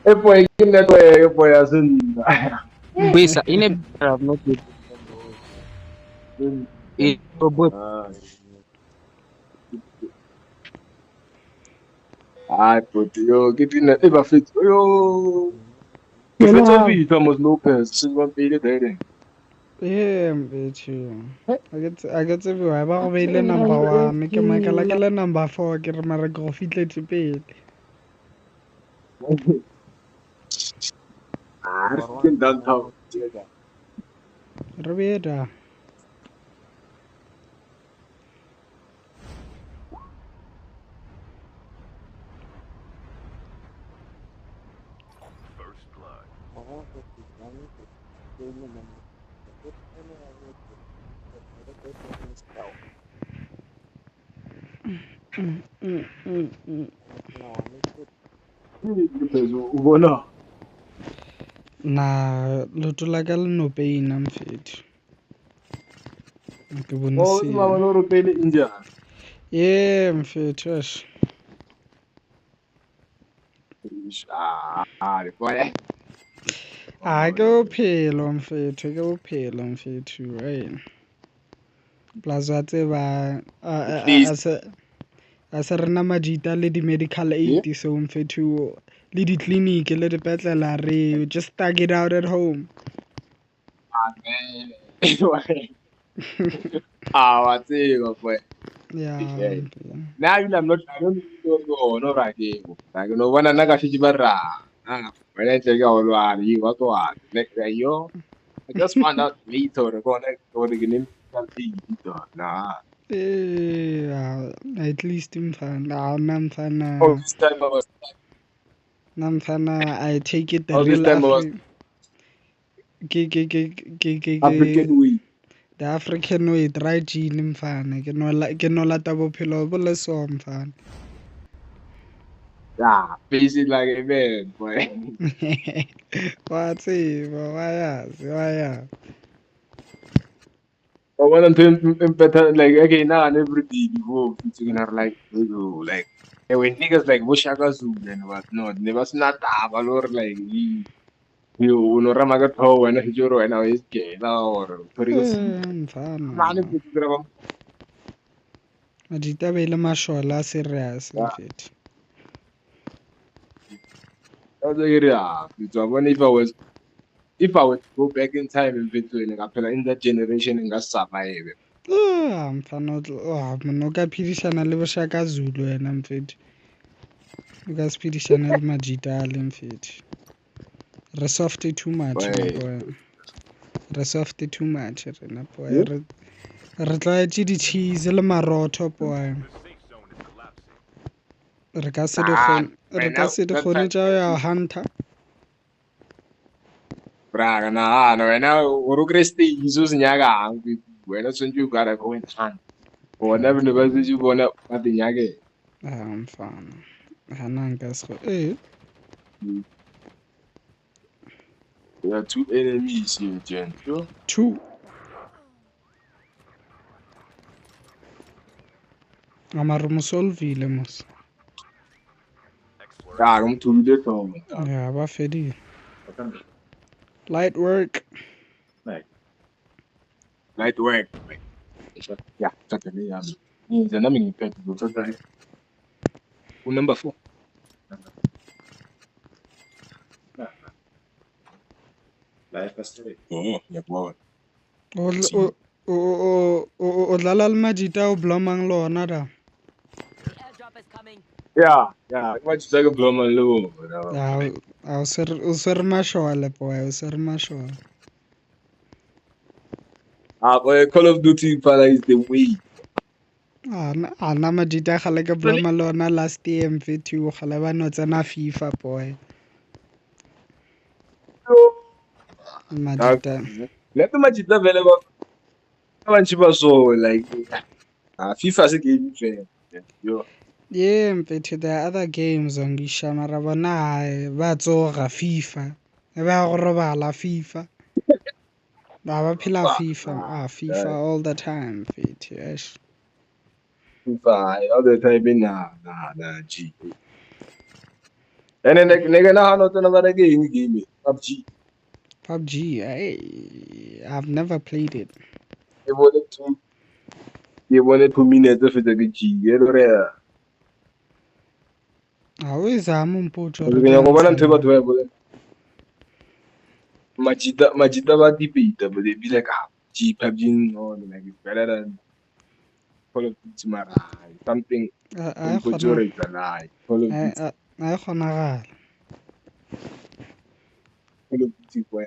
E poi che network e poi asin. Bisa ini not with it but Ai, put yo, che ti ne e va fit yo. Che faccio Hello. vi Thomas Lopez, si va bene dai. Yeah, mfethu. I get everywhere. Ba go beile number 1 ke makala ke le number 4 ke re mara ke go fitlhetse pele. Ah, sitting downtown. Re beta. Mm, mm, mm, mm. Ubona. Na loto la ka le no peina mfethu. Ke Oh, bonisile. mama loro pele India. Yeah, mfethu. Eish. Boy. Ah, ke bophelo mfethu, ke bophelo mfethu. Hey. Plus wa tseba At least, a se rena madita le di-medical yeah. aid so mfethu le di-clinic le dipetlela re just stuck it out at home. Man. Ah, what's it, boy? Yeah, Yeah. Now I don't even go no right here. Like no one another fish barra. When I check out what you what next yo. I just found out later go next go the nah. at least mfana Oh, mfana this time I was mfana I take it the oh this real time I was ke African way. the African way dry gene mfana ke no lata bophelo bo le so mfana. Yeah, face it like a man, boy. Wa tseba wa yazi. But when I'm doing better, like again now and every day before featuring her like and when niggas like Bushaka Zoo and what no, never not or like you no ramaga to and a joro and I is gay or Torigosi. Man, Mfana madita be le mashola a serious mfethu. that's a area. When if I were to go back in time in between like I in that generation and got survive. Mfana mona o ka phedisana le boshaka Zulu wena mfethu. O ka se phedisane le madita a le mfethu. Re softe too much na Boy. boy. Re softe too much rena boy. Yeah. Re tlwaetse di-cheese le marotho boy. Re ka se Right now di that kgone time tša ya hunter. Braga na no wena uri kreste izo sinyaka wena sonje you gotta go in hand bona bene ba se bona ba te nyake Mfana hana nka se there are two enemies here Jen yo 2 amare mo solvile mos. ya go mthulile to Ya ba fedile. Light work. night work yeah tata le ya ni zana mi ngiphethe go tata ku number 4 oh yabona O dlala le madita o blomang le ona da. yeah what you say blow man lo O swere mašole boy o swere mašole. boy Call of Duty fala is the way Ana madita gale ke bloma le ona last year mfethu gale ba no tsena FIFA boy. Madita. let me majita vele ba abantu ba so like FIFA se game fair yo Yeah, mfethu there are other games on gisha mara bona hae ba tsoga FIFA. E ba go robala FIFA. Ba phela FIFA. FIFA all the time mfethu. Eish. FIFA all the time na G And then nigga na ano to na ba game PUBG. PUBG, I've never played it. They wanted 2 minutes of the G. Awuzama umputho Ke re nyaka bona ntho e tla batho ba e bolela. Majita ba debate, but they be like, G PUBG, no, like it's better than Call of Duty mara. Something a on kgona Kochore is a lie. Call of Duty, a kgonagala Call of Duty boy.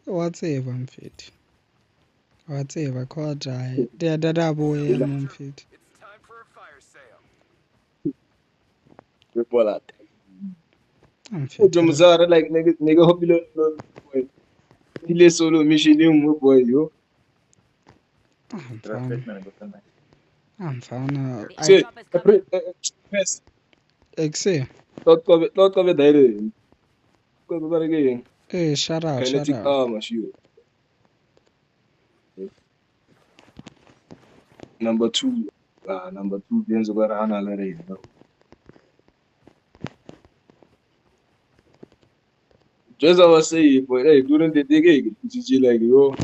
wa tseba mfethi wa tseba kho jaya da boya mo mfethi People are mfethi Mzara like nigga hope you boy. Ile solo mission yung boy yo. mfana Say, press. exe Lot ko be dai. Ko be bare ke shut out kinetic armor shield. Number 2. Number 2 benzo bara hana la re. Just I was saying, but hey, during the day, GG like yo,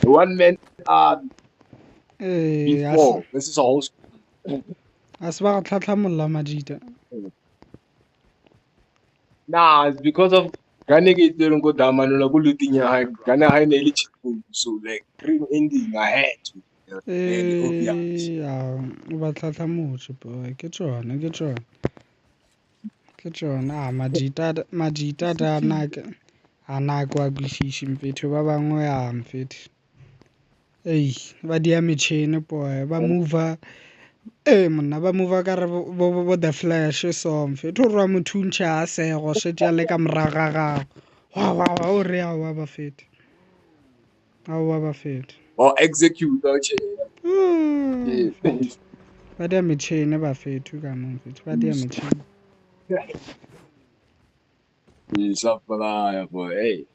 the one man before this is all. a se ba go tlhatlhamolla madita Nah, it's because of Gane ke tse go damano la go looting ya hae. Gane ha ine le cheat code, so like dream ending I had to. Very obvious. o ba tlhatlhamotse boy ke tsona madita da a nako a kwešiše mfethi ba bangwe ya mfethi ei ba dia metšhene boy ba mover monna ba mover ka re bo the flash so mfethi o rwa motho ntšha a sego šetse a le ka moraga gago wa o re aowa bafethi Or execute actually. ba dia metšhene bafethi ka mo mfethi ba dia metšhene It's up boy. Hey.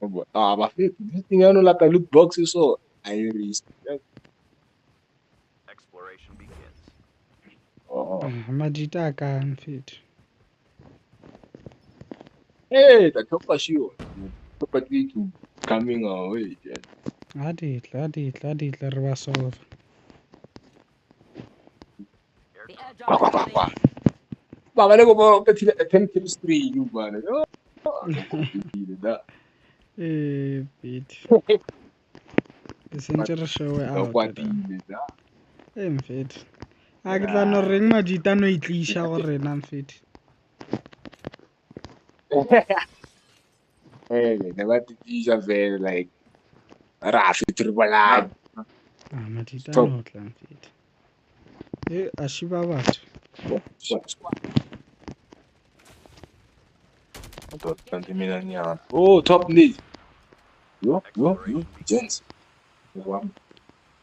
But this thing I know like a loot boxes so I risk. Exploration begins. madita a ka mfethi Hey, the chopper shield. Chopper to coming our way. a ditla re ba sora The Baba le go bo petile 10 kills 3 you man. Pete. E sentse re showe No out kwatile da. mfethi a ke tla no reng madita no itliša go rena mfethi Hey, never teacher very like Rafi Tribalai. madita Stop. no tla mfethi a šiba batho Oh, top lead. Yo, gents.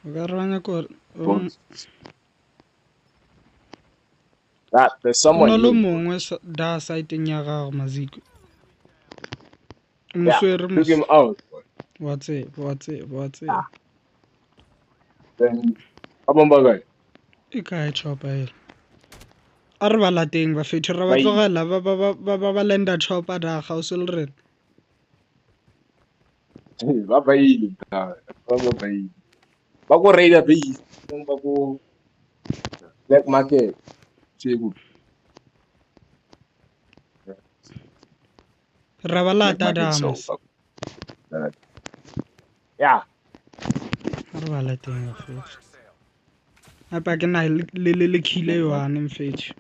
o ka re ba nyako There's go someone na le here. mongwe da saeteng ya gago maziko Yeah, moswere took him out. wa tseba Then, Abambagai. e kae chopa ele a re ba lateng bafethi ra ba Bye. tlogela ba lenda chopa da gausi le rena Babaili. Babaili. Bako Raider Base. Bako Black Market. Chegu. ra ba lata damas Yeah. a re ba lateng bafethi apa ke na le khile yone mfethi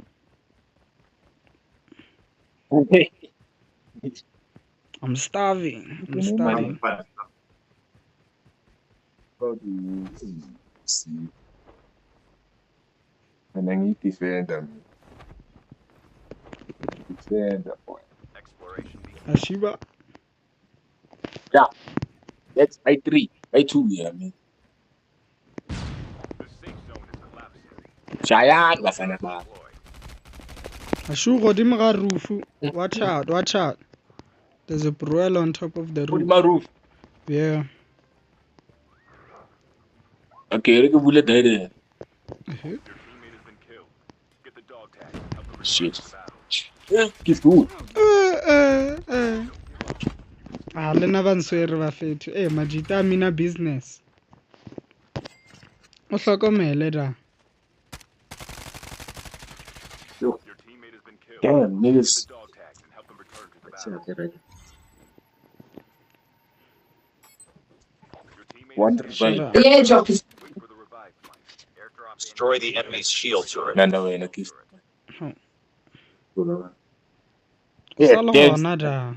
I'm starving. How do you see? And then you defend them. Defend the point. exploration begins. A šiba Yeah. That's by 3. By 2, yeah, I mean. The safe zone is collapsing. Shayan, Bafana. Deploy. a šu godimo ga rufu watch out there's a broil on top of the Put roof my roof. yeah Okay, look at bullet there. Your teammate has been killed. Get the dog tag and help them return Shit. to the battle. Yeah, he's good. le na ba nswere ba fethu majita a mina business o hlokomele da Your teammate has been killed. Damn, The niggas. dog tags and help them return to the Let's battle. see, right. Your teammate Wonder is Shut Right. up. The airdrop is wait for the revive flight. Airdrop Destroy the enemy's shield turret. No, no, no, kiss. o Yeah, sa le damn. gona da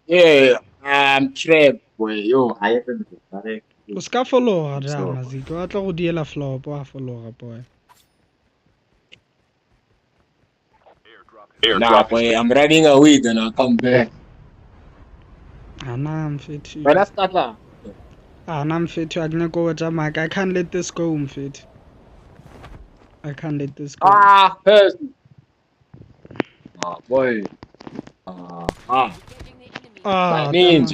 Yeah, I'm trapped, boy. Yo, I haven't. o ska fologa da So- maziko a tla go diela flop a fologa boy Airdrop Nah, boy, I'm running away, then I'll come back. ana mfethu When I start lah. ana mfethu a ke nyako go tsamaya I can't let this go mfethu I can't let this go First. Boy. ah means-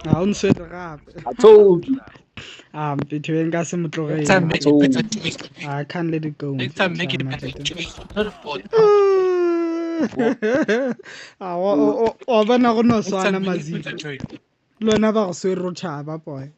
a o nswere gape I told you. mfethu e nka se mo Next time, tlogele make told it you. better choice. I can't let it go Next time, make it mfethu, better Matete. choice. Not a fault. wa bona go no Next swana time, make it maziko better choice. le wena ba go swere o tšhaba boy